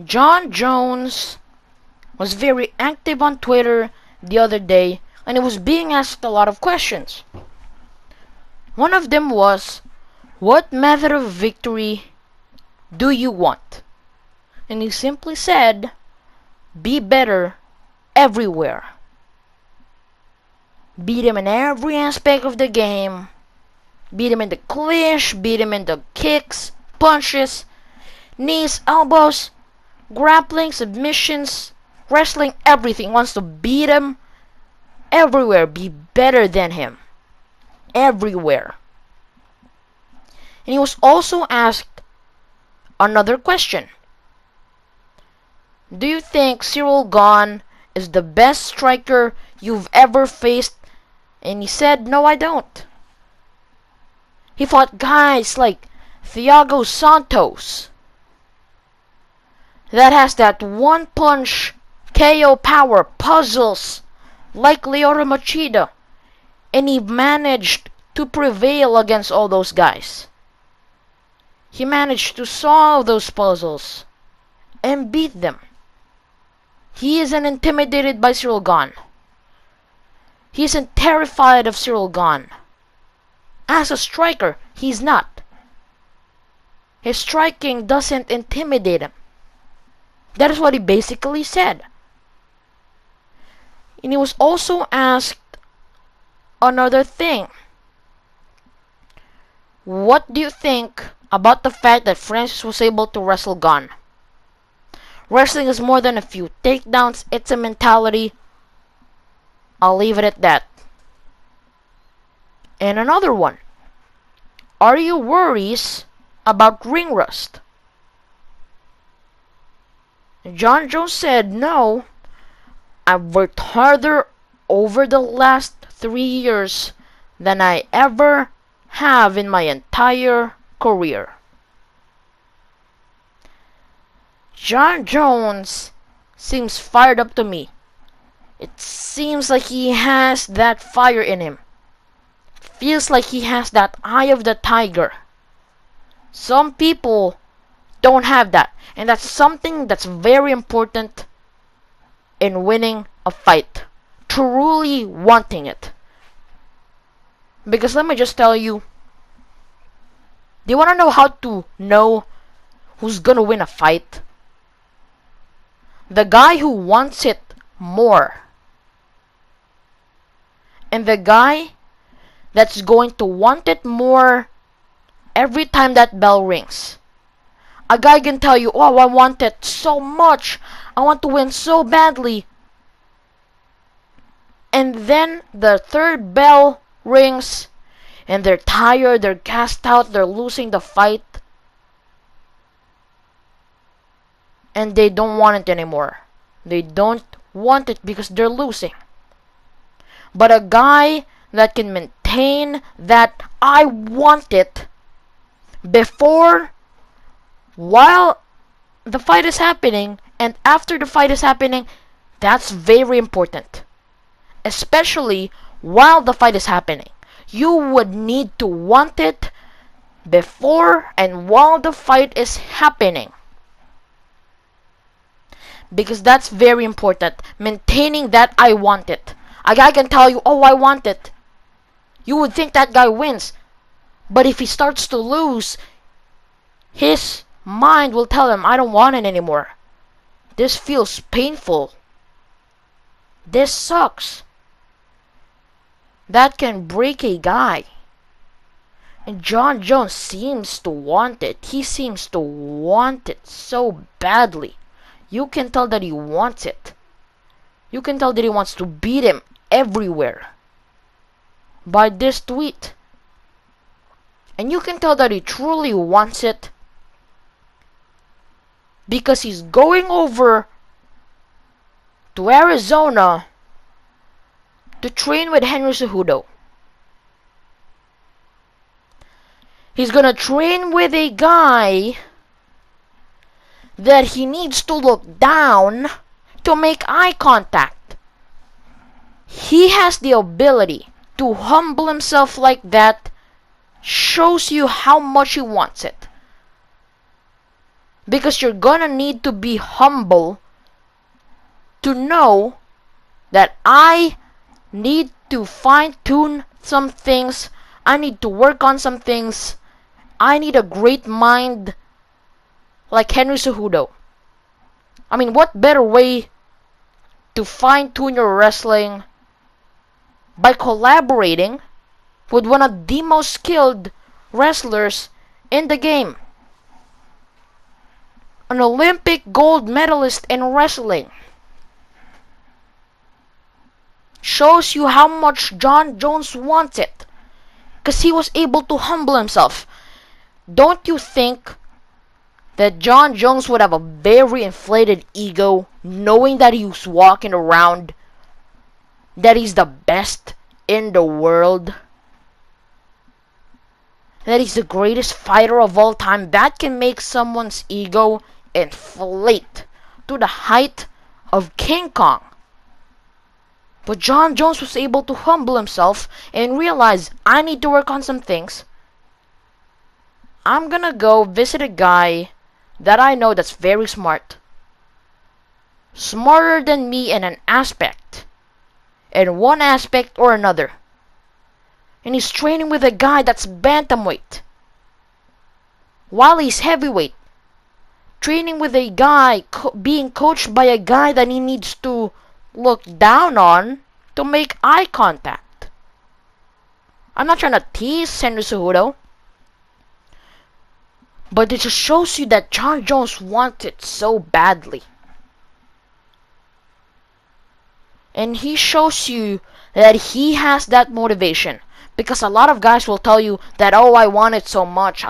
Jon Jones was very active on Twitter the other day, and he was being asked a lot of questions. One of them was, what method of victory do you want? And he simply said, be better everywhere. Beat him in every aspect of the game. Beat him in the clinch, beat him in the kicks, punches, knees, elbows, grappling, submissions, wrestling, everything. Wants to beat him everywhere. Be better than him. Everywhere. And he was also asked another question. Do you think Ciryl Gane is the best striker you've ever faced? And he said, no, I don't. He fought guys like Thiago Santos that has that one punch KO power, puzzles like Lyoto Machida, and he managed to prevail against all those guys. He managed to solve those puzzles and beat them. He isn't intimidated by Ciryl Gane. He isn't terrified of Ciryl Gane. As a striker, he's not. His striking doesn't intimidate him. That is what he basically said. And he was also asked another thing. What do you think about the fact that Francis was able to wrestle Gane? Wrestling is more than a few takedowns, it's a mentality. I'll leave it at that. And another one. Are you worried about ring rust? Jon Jones said, no. I've worked harder over the last 3 years than I ever have in my entire career. Jon Jones seems fired up to me. It seems like he has that fire in him. Feels like he has that eye of the tiger. Some people don't have that, and that's something that's very important in winning a fight. Truly wanting it. Because let me just tell you, do you want to know how to know who's gonna win a fight? The guy who wants it more. And the guy that's going to want it more every time that bell rings. A guy can tell you, oh, I want it so much. I want to win so badly. And then the third bell rings and they're tired, they're gassed out, they're losing the fight. And they don't want it anymore. They don't want it because they're losing. But a guy that can maintain that I want it before, while the fight is happening, and after the fight is happening, that's very important. Especially while the fight is happening. You would need to want it before and while the fight is happening. Because that's very important. Maintaining that I want it. A guy can tell you, oh, I want it. You would think that guy wins. But if he starts to lose, his mind will tell him, I don't want it anymore. This feels painful. This sucks. That can break a guy. And Jon Jones seems to want it. He seems to want it so badly. You can tell that he wants it. You can tell that he wants to beat him everywhere by this tweet. And you can tell that he truly wants it because he's going over to Arizona to train with Henry Cejudo. He's gonna train with a guy that he needs to look down to make eye contact. He has the ability to humble himself like that. Shows you how much he wants it. Because you're gonna need to be humble to know that I need to fine tune some things. I need to work on some things. I need a great mind like Henry Cejudo. I mean, what better way to fine tune your wrestling by collaborating with one of the most skilled wrestlers in the game? An Olympic gold medalist in wrestling. Shows you how much Jon Jones wants it. Because he was able to humble himself. Don't you think that Jon Jones would have a very inflated ego knowing that he's walking around that he's the best in the world? That he's the greatest fighter of all time? That can make someone's ego inflate to the height of King Kong. But Jon Jones was able to humble himself and realize, I need to work on some things. I'm gonna go visit a guy that I know that's very smart. Smarter than me in an aspect. In one aspect or another. And he's training with a guy that's bantamweight. While he's heavyweight. Training with a guy, being coached by a guy that he needs to look down on to make eye contact. I'm not trying to tease Henry Cejudo, but it just shows you that Jon Jones wants it so badly. And he shows you that he has that motivation. Because a lot of guys will tell you that, oh, I want it so much,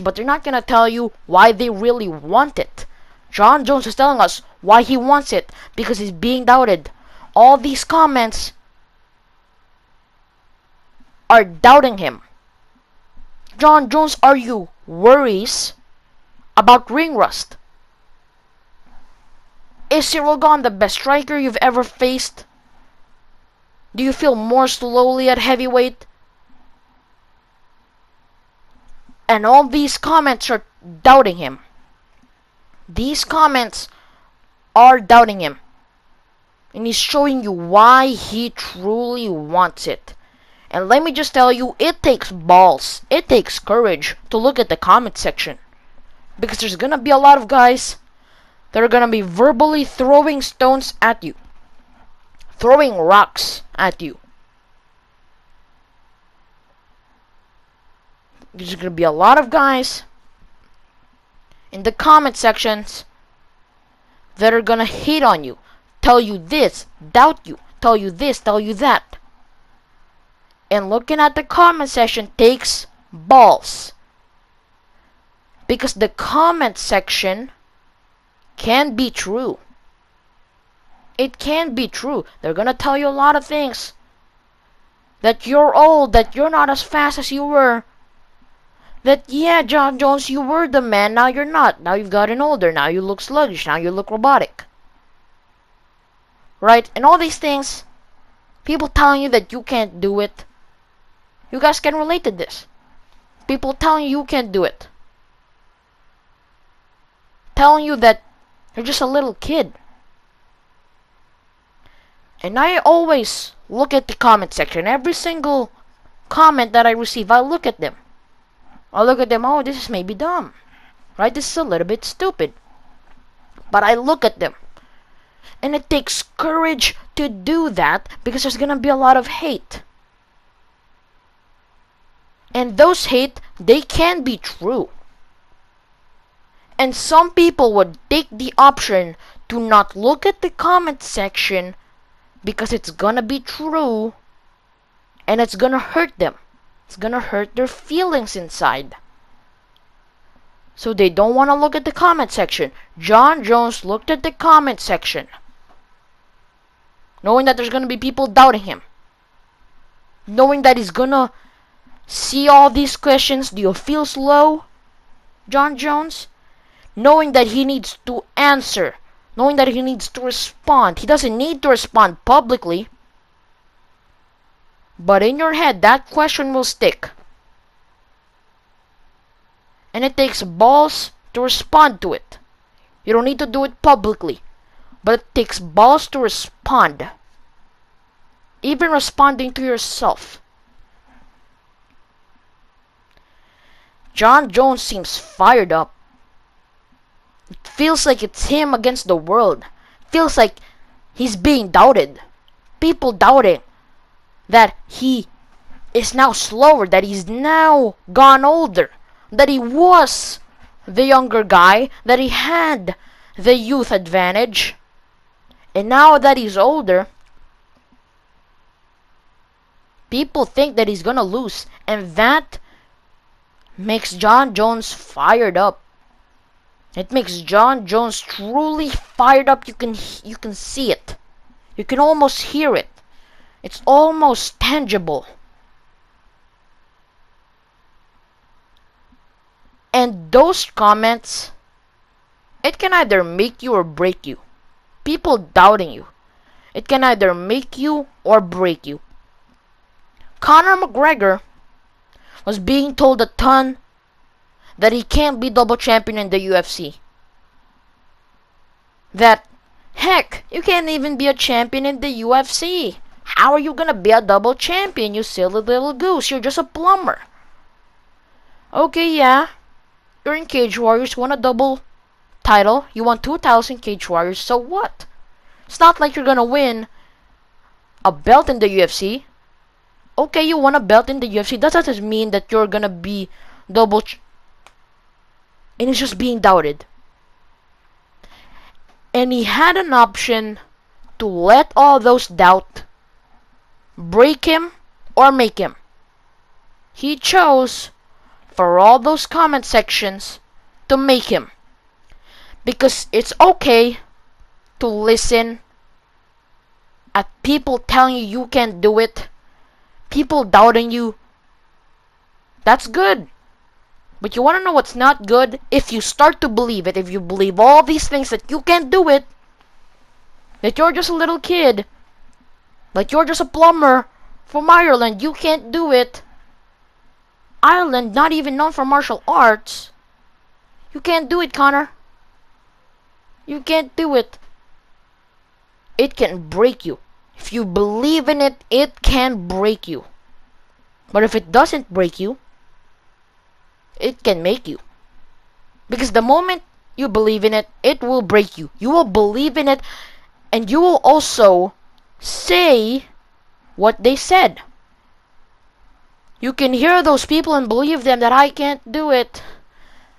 but they're not gonna tell you why they really want it. Jon Jones is telling us why he wants it, because he's being doubted. All these comments are doubting him. Jon Jones, are you worries about ring rust? Is Ciryl Gane the best striker you've ever faced? Do you feel more slowly at heavyweight? And all these comments are doubting him. These comments are doubting him. And he's showing you why he truly wants it. And let me just tell you, it takes balls, it takes courage to look at the comment section. Because there's gonna be a lot of guys that are gonna be verbally throwing stones at you. Throwing rocks at you. There's gonna be a lot of guys in the comment sections that are gonna hate on you. Tell you this, doubt you, tell you this, tell you that. And looking at the comment section takes balls. Because the comment section can be true. It can be true. They're gonna tell you a lot of things. That you're old, that you're not as fast as you were. That, yeah, Jon Jones, you were the man, now you're not. Now you've gotten older, now you look sluggish, now you look robotic. Right? And all these things, people telling you that you can't do it. You guys can relate to this. People telling you can't do it. Telling you that you're just a little kid. And I always look at the comment section. Every single comment that I receive, I look at them. I look at them, oh, this is maybe dumb. Right? This is a little bit stupid. But I look at them. And it takes courage to do that because there's gonna be a lot of hate. And those hate, they can be true. And some people would take the option to not look at the comment section because it's gonna be true and it's gonna hurt them. It's gonna hurt their feelings inside. So they don't want to look at the comment section. Jon Jones looked at the comment section, knowing that there's gonna be people doubting him. Knowing that he's gonna see all these questions. Do you feel slow, Jon Jones? Knowing that he needs to answer. Knowing that he needs to respond. He doesn't need to respond publicly. But in your head, that question will stick. And it takes balls to respond to it. You don't need to do it publicly, but it takes balls to respond. Even responding to yourself. Jon Jones seems fired up. It feels like it's him against the world. It feels like he's being doubted. People doubting that he is now slower, that he's now gone older, that he was the younger guy, that he had the youth advantage. And now that he's older, people think that he's gonna lose, and that makes Jon Jones fired up. It makes Jon Jones truly fired up. You can see it. You can almost hear it. It's almost tangible. And those comments, it can either make you or break you. People doubting you. It can either make you or break you. Conor McGregor was being told a ton that he can't be double champion in the UFC. That, heck, you can't even be a champion in the UFC. How are you gonna be a double champion, you silly little goose? You're just a plumber. Okay, yeah, you're in Cage Warriors, won a double title. You won 2 titles in Cage Warriors, so what? It's not like you're gonna win a belt in the UFC. Okay, you won a belt in the UFC. That doesn't mean that you're gonna be double and he's just being doubted. And he had an option to let all those doubt break him or make him. He chose for all those comment sections to make him. Because it's okay to listen at people telling you you can't do it, people doubting you. That's good. But you want to know what's not good? If you start to believe it, if you believe all these things that you can't do it, that you're just a little kid, like you're just a plumber from Ireland, you can't do it. Ireland, not even known for martial arts. You can't do it, Conor. You can't do it. It can break you. If you believe in it, it can break you. But if it doesn't break you, it can make you. Because the moment you believe in it, it will break you. You will believe in it, and you will also say what they said. You can hear those people and believe them that I can't do it.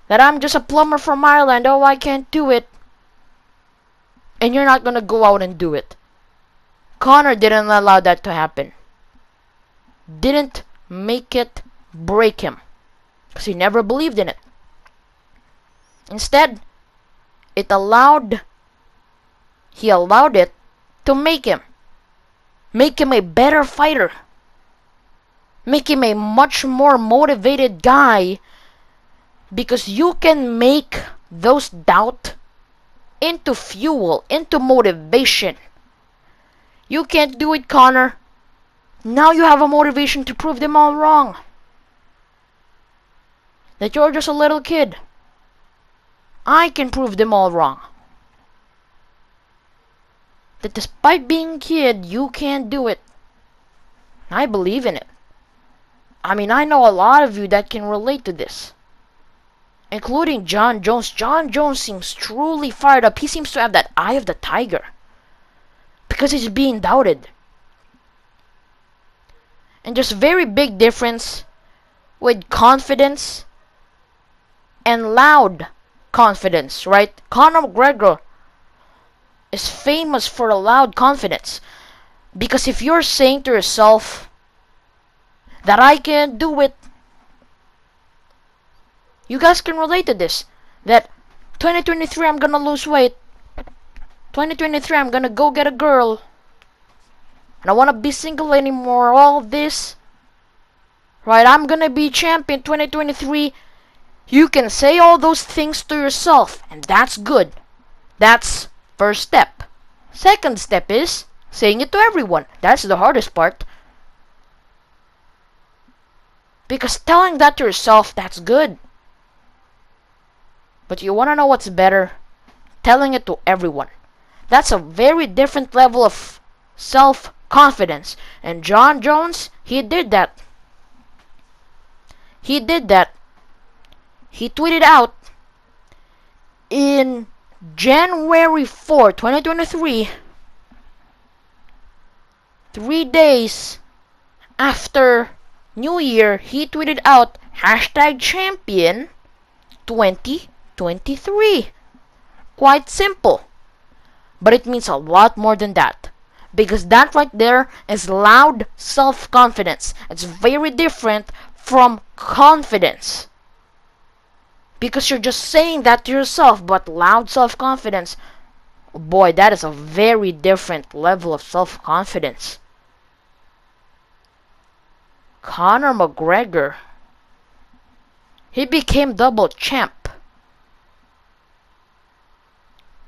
That I'm just a plumber from Ireland. Oh, I can't do it. And you're not gonna go out and do it. Conor didn't allow that to happen. Didn't make it break him. Because he never believed in it. Instead, he allowed it to make him. Make him a better fighter. Make him a much more motivated guy. Because you can make those doubt into fuel, into motivation. You can't do it, Conor. Now you have a motivation to prove them all wrong. That you're just a little kid. I can prove them all wrong. That despite being a kid, you can't do it. I believe in it. I mean, I know a lot of you that can relate to this. Including Jon Jones. Jon Jones seems truly fired up. He seems to have that eye of the tiger. Because he's being doubted. And just very big difference with confidence and loud confidence, right? Conor McGregor is famous for a loud confidence. Because if you're saying to yourself that I can't do it, you guys can relate to this. That 2023 I'm gonna lose weight. 2023 I'm gonna go get a girl. I don't wanna be single anymore. All this. Right, I'm gonna be champion 2023. You can say all those things to yourself. And that's good. That's first step. Second step is saying it to everyone. That's the hardest part. Because telling that to yourself, that's good. But you wanna know what's better? Telling it to everyone. That's a very different level of self-confidence. And Jon Jones, he did that. He did that. He tweeted out in January 4, 2023, 3 days after New Year, he tweeted out #champion 2023. Quite simple. But it means a lot more than that. Because that right there is loud self-confidence. It's very different from confidence. Because you're just saying that to yourself, but loud self-confidence, boy, that is a very different level of self-confidence. Conor McGregor, he became double champ.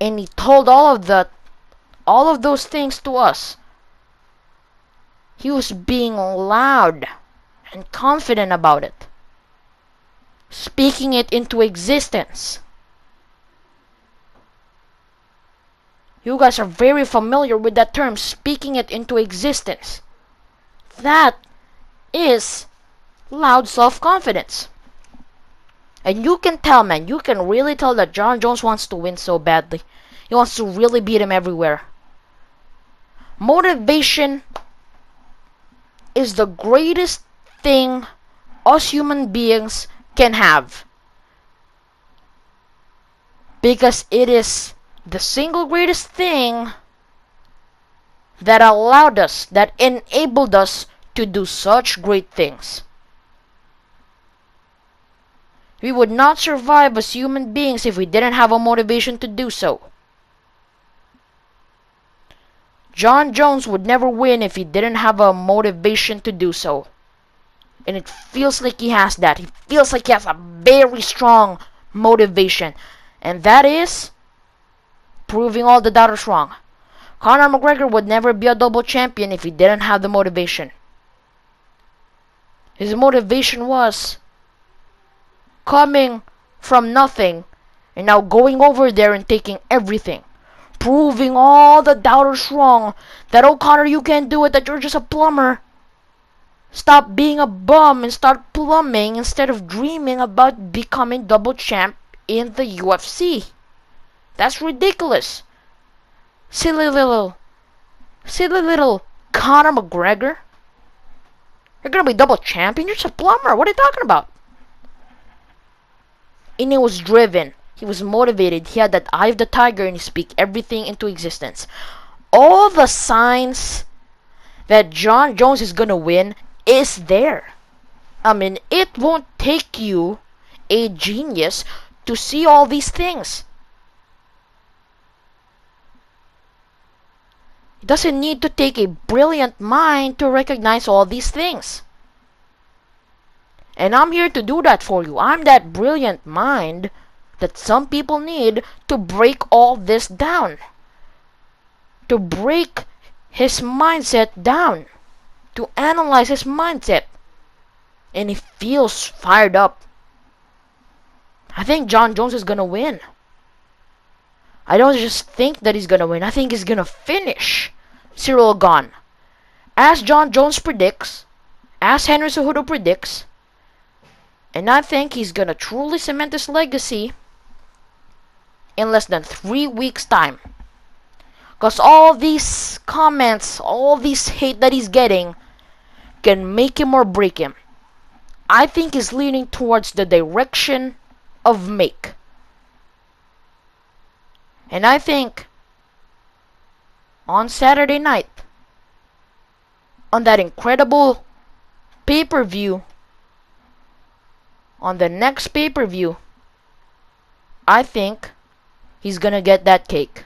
And he told all of those things to us. He was being loud and confident about it. Speaking it into existence. You guys are very familiar with that term, speaking it into existence. That is loud self-confidence. And you can tell, man, you can really tell that Jon Jones wants to win so badly. He wants to really beat him everywhere. Motivation is the greatest thing us human beings can have. Because it is the single greatest thing that allowed us, that enabled us to do such great things. We would not survive as human beings if we didn't have a motivation to do so. Jon Jones would never win if he didn't have a motivation to do so. And it feels like he has that. He feels like he has a very strong motivation. And that is proving all the doubters wrong. Conor McGregor would never be a double champion if he didn't have the motivation. His motivation was coming from nothing and now going over there and taking everything. Proving all the doubters wrong. That, oh Conor, you can't do it, that you're just a plumber. Stop being a bum and start plumbing instead of dreaming about becoming double champ in the UFC. That's ridiculous. Silly little Conor McGregor. You're gonna be double champion? You're just a plumber. What are you talking about? And he was driven. He was motivated. He had that eye of the tiger and he speak everything into existence. All the signs that Jon Jones is gonna win is there. I mean, it won't take you a genius to see all these things. It doesn't need to take a brilliant mind to recognize all these things. And I'm here to do that for you. I'm that brilliant mind that some people need to break all this down. To break his mindset down. To analyze his mindset. And he feels fired up. I think Jon Jones is gonna win. I don't just think that he's gonna win. I think he's gonna finish Ciryl Gane. As Jon Jones predicts. As Henry Cejudo predicts. And I think he's gonna truly cement his legacy in less than 3 weeks' time. Because all these comments, all this hate that he's getting can make him or break him. I think he's leaning towards the direction of make. And I think on Saturday night, on that incredible pay-per-view, on the next pay-per-view, I think he's gonna get that cake.